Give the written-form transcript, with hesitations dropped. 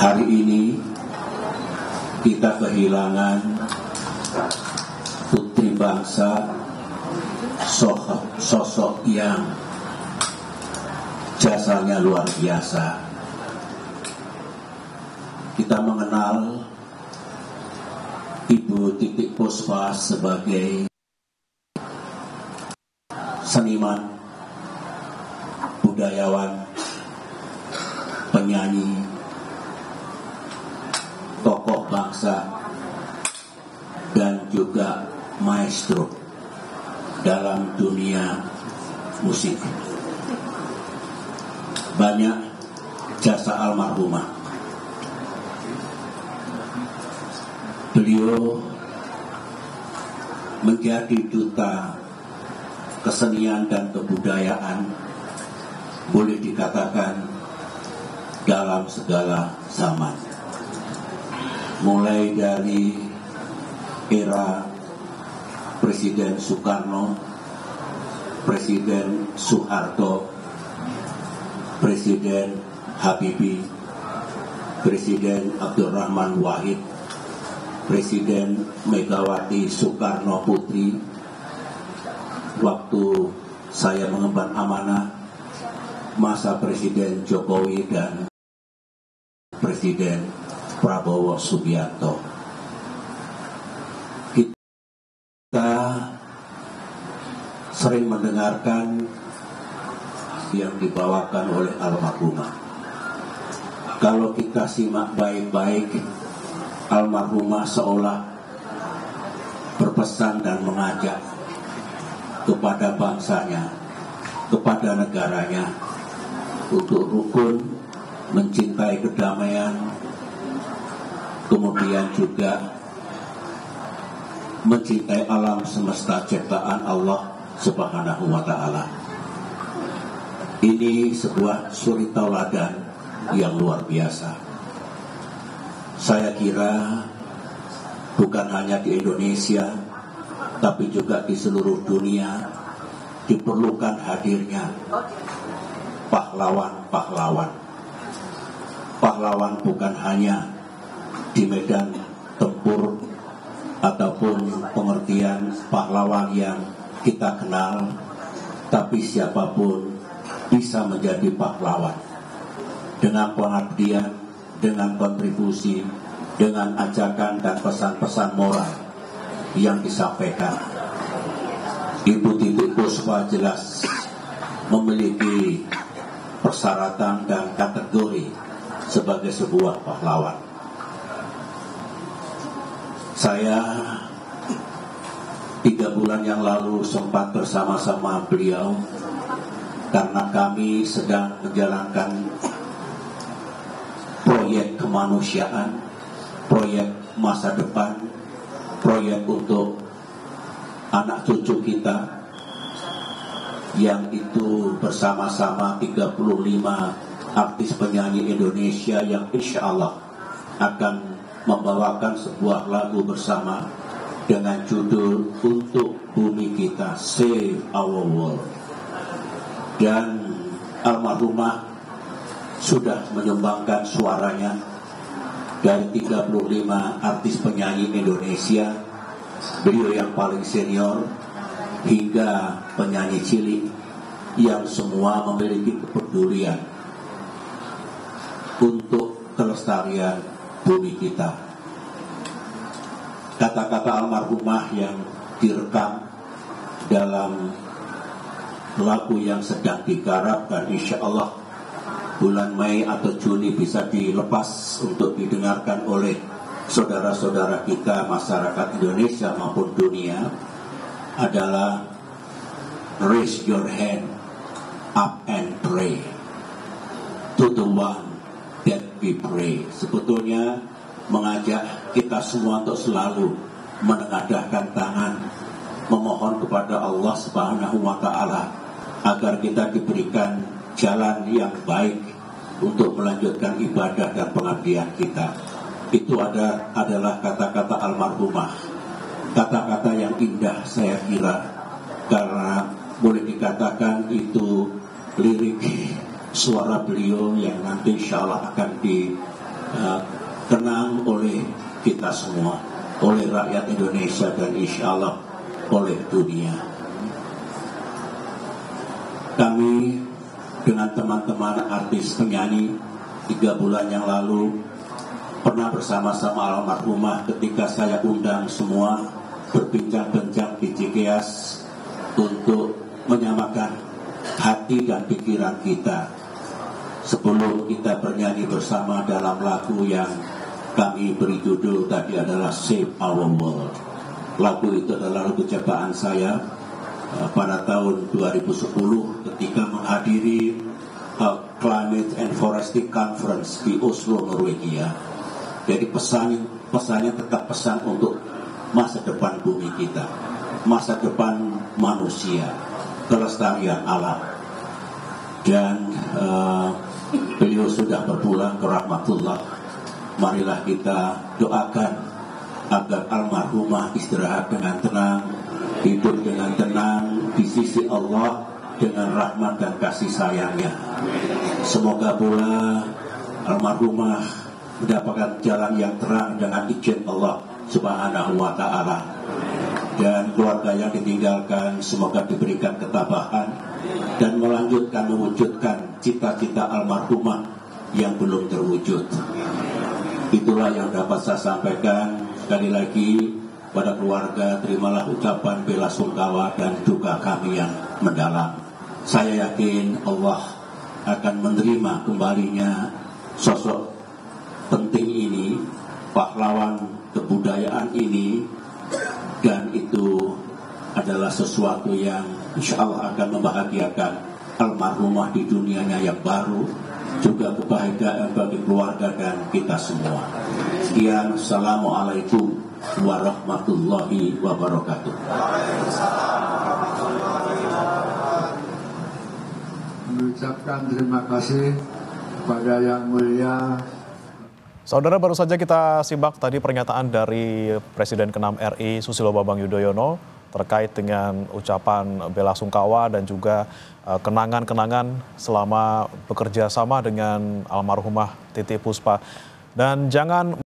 Hari ini kita kehilangan putri bangsa, sosok yang jasanya luar biasa. Kita mengenal Ibu Titik Puspa sebagai seniman, budayawan, penyanyi, tokoh bangsa, dan juga maestro dalam dunia musik. Banyak jasa almarhumah. Beliau menjadi duta kesenian dan kebudayaan, boleh dikatakan dalam segala zaman. Mulai dari era Presiden Soekarno, Presiden Soeharto, Presiden Habibie, Presiden Abdurrahman Wahid, Presiden Megawati Soekarno Putri. Waktu saya mengemban amanah, masa Presiden Jokowi dan Presiden Prabowo Subianto. Kita sering mendengarkan yang dibawakan oleh almarhumah. Kalau kita simak baik-baik, almarhumah seolah berpesan dan mengajak kepada bangsanya, kepada negaranya, untuk rukun, mencintai kedamaian, kemudian juga mencintai alam semesta ciptaan Allah Subhanahu wa ta'ala. Ini sebuah suri tauladan yang luar biasa. Saya kira bukan hanya di Indonesia, tapi juga di seluruh dunia diperlukan hadirnya pahlawan-pahlawan. Pahlawan bukan hanya di medan tempur ataupun pengertian pahlawan yang kita kenal, tapi siapapun bisa menjadi pahlawan dengan pengabdian, dengan kontribusi, dengan ajakan dan pesan-pesan moral yang disampaikan. Ibu Titik Puspa jelas memiliki persyaratan dan kategori sebagai sebuah pahlawan. Saya 3 bulan yang lalu sempat bersama-sama beliau karena kami sedang menjalankan proyek kemanusiaan, proyek masa depan, proyek untuk anak cucu kita, yang itu bersama-sama 35 artis penyanyi Indonesia yang insya Allah akan membawakan sebuah lagu bersama dengan judul Untuk Bumi Kita, Save Our World. Dan almarhumah sudah menyumbangkan suaranya dari 35 artis penyanyi Indonesia, beliau yang paling senior hingga penyanyi cilik yang semua memiliki kepedulian untuk kelestarian bumi kita. Kata-kata almarhumah yang direkam dalam lagu yang sedang digarap dan insya Allah bulan Mei atau Juni bisa dilepas untuk didengarkan oleh saudara-saudara kita masyarakat Indonesia maupun dunia adalah Raise Your Hand Up and Pray to the One That We Pray. Sebetulnya mengajak kita semua untuk selalu menengadahkan tangan, memohon kepada Allah Subhanahu wa ta'ala agar kita diberikan jalan yang baik untuk melanjutkan ibadah dan pengabdian kita. Itu adalah kata-kata almarhumah, kata-kata yang indah saya kira, karena boleh dikatakan itu lirik suara beliau yang nanti insya Allah akan kenang oleh kita semua, oleh rakyat Indonesia dan insya Allah oleh dunia. Kami dengan teman-teman artis penyanyi 3 bulan yang lalu pernah bersama-sama almarhumah ketika saya undang semua berbincang-bincang di Cikeas untuk menyamakan hati dan pikiran kita sebelum kita bernyanyi bersama dalam lagu yang kami beri judul tadi adalah Save Our World. Lagu itu adalah lagu ciptaan saya pada tahun 2010 ketika menghadiri Climate and Forestry Conference di Oslo, Norwegia. Jadi pesannya tetap pesan untuk masa depan bumi kita, masa depan manusia, kelestarian alam. Dan beliau sudah berpulang ke rahmatullah. Marilah kita doakan agar almarhumah istirahat dengan tenang, hidup dengan tenang di sisi Allah dengan rahmat dan kasih sayangnya. Semoga pula almarhumah mendapatkan jalan yang terang dengan izin Allah Subhanahu wa ta'ala. Dan keluarga yang ditinggalkan semoga diberikan ketabahan dan melanjutkan mewujudkan cita-cita almarhumah yang belum terwujud. Itulah yang dapat saya sampaikan. Sekali lagi pada keluarga, terimalah ucapan bela sungkawa dan duka kami yang mendalam. Saya yakin Allah akan menerima kembalinya sosok penting ini, pahlawan kebudayaan ini, dan itu adalah sesuatu yang insya Allah akan membahagiakan almarhumah di dunianya yang baru, juga kebahagiaan bagi keluarga dan kita semua. Sekian, Assalamualaikum warahmatullahi wabarakatuh. Mengucapkan terima kasih kepada Yang Mulia. Saudara, baru saja kita simak tadi pernyataan dari Presiden ke-6 RI Susilo Bambang Yudhoyono terkait dengan ucapan bela sungkawa dan juga kenangan-kenangan selama bekerja sama dengan almarhumah Titiek Puspa. Dan jangan